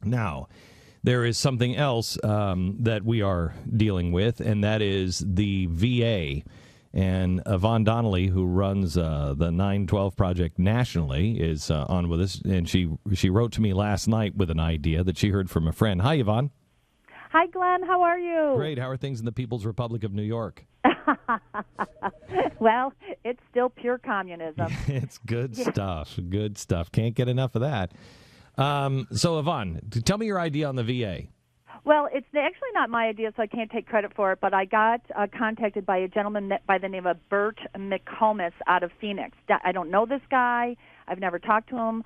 Now, there is something else that we are dealing with, and that is the VA. And Yvonne Donnelly, who runs the 912 Project nationally, is on with us. And she wrote to me last night with an idea that she heard from a friend. Hi, Yvonne. Hi, Glenn. How are you? Great. How are things in the People's Republic of New York? Well, it's still pure communism. It's good stuff. Good stuff. Can't get enough of that. So, Yvonne, tell me your idea on the VA. Well, it's actually not my idea, so I can't take credit for it, but I got contacted by a gentleman by the name of Bert McComas out of Phoenix. I don't know this guy. I've never talked to him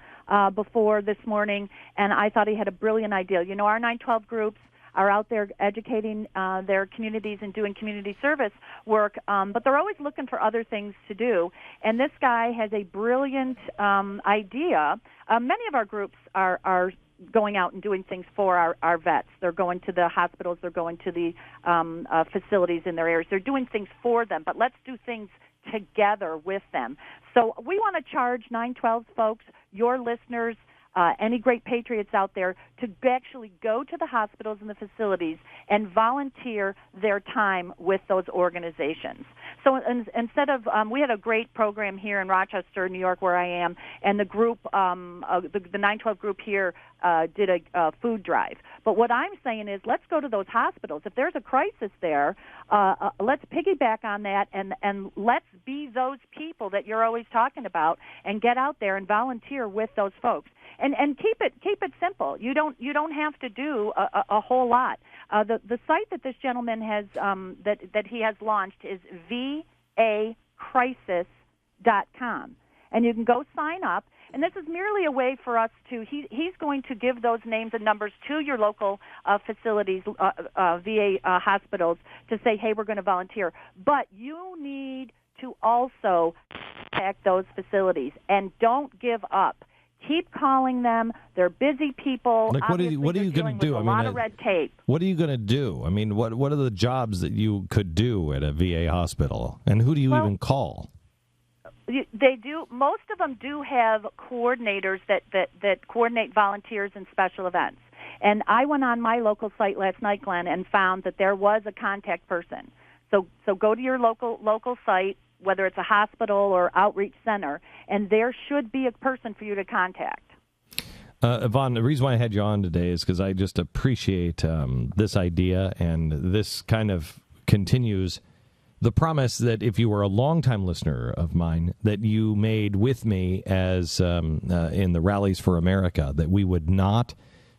before this morning, and I thought he had a brilliant idea. You know, our 912 groups are out there educating their communities and doing community service work, but they're always looking for other things to do. And this guy has a brilliant idea. Many of our groups are going out and doing things for our vets. They're going to the hospitals. They're going to the facilities in their areas. They're doing things for them, but let's do things together with them. So we want to charge 912 folks, your listeners, any great patriots out there, to actually go to the hospitals and the facilities and volunteer their time with those organizations. So instead of, we had a great program here in Rochester, New York, where I am, and the group, the 912 group here did a food drive. But what I'm saying is, let's go to those hospitals. If there's a crisis there, let's piggyback on that, and let's be those people that you're always talking about, and get out there and volunteer with those folks. And keep it simple. You don't have to do a whole lot. The site that this gentleman has that he has launched is vacrisis.com, and you can go sign up. And this is merely a way for us to, he's going to give those names and numbers to your local facilities, VA hospitals, to say, hey, we're going to volunteer. But you need to also contact those facilities, and don't give up. Keep calling them. They're busy people. Like, what are you going to do? A lot of red tape. What are you going to do? I mean, what are the jobs that you could do at a VA hospital? And who do you even call? They do. Most of them do have coordinators that coordinate volunteers in special events. And I went on my local site last night, Glenn, and found that there was a contact person. So go to your local site, whether it's a hospital or outreach center, and there should be a person for you to contact. Yvonne, the reason why I had you on today is because I just appreciate this idea, and this kind of continues the promise that if you were a longtime listener of mine, that you made with me as in the Rallies for America, that we would not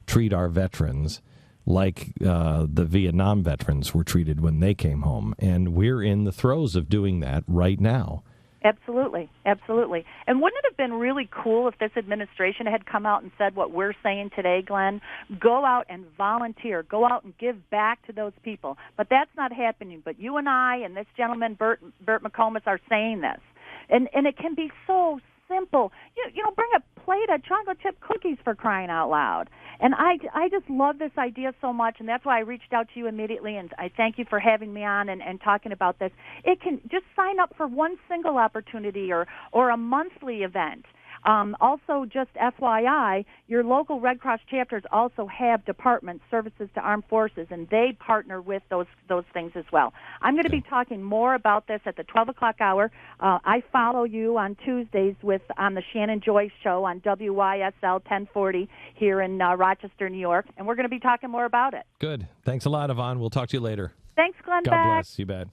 treat our veterans like the Vietnam veterans were treated when they came home. And we're in the throes of doing that right now. Absolutely, absolutely. And wouldn't it have been really cool if this administration had come out and said what we're saying today, Glenn? Go out and volunteer. Go out and give back to those people. But that's not happening. But you and I and this gentleman, Bert McComas, are saying this. And it can be so simple. You know, bring a plate of chocolate chip cookies, for crying out loud. And I just love this idea so much, and that's why I reached out to you immediately, and I thank you for having me on and talking about this. It can just sign up for one single opportunity or a monthly event. Also, just FYI, your local Red Cross chapters also have departments, services to armed forces, and they partner with those things as well. I'm going to be talking more about this at the 12 o'clock hour. I follow you on Tuesdays on the Shannon Joyce Show on WYSL 1040 here in Rochester, New York, and we're going to be talking more about it. Good. Thanks a lot, Yvonne. We'll talk to you later. Thanks, Glenn. God bless. You bet.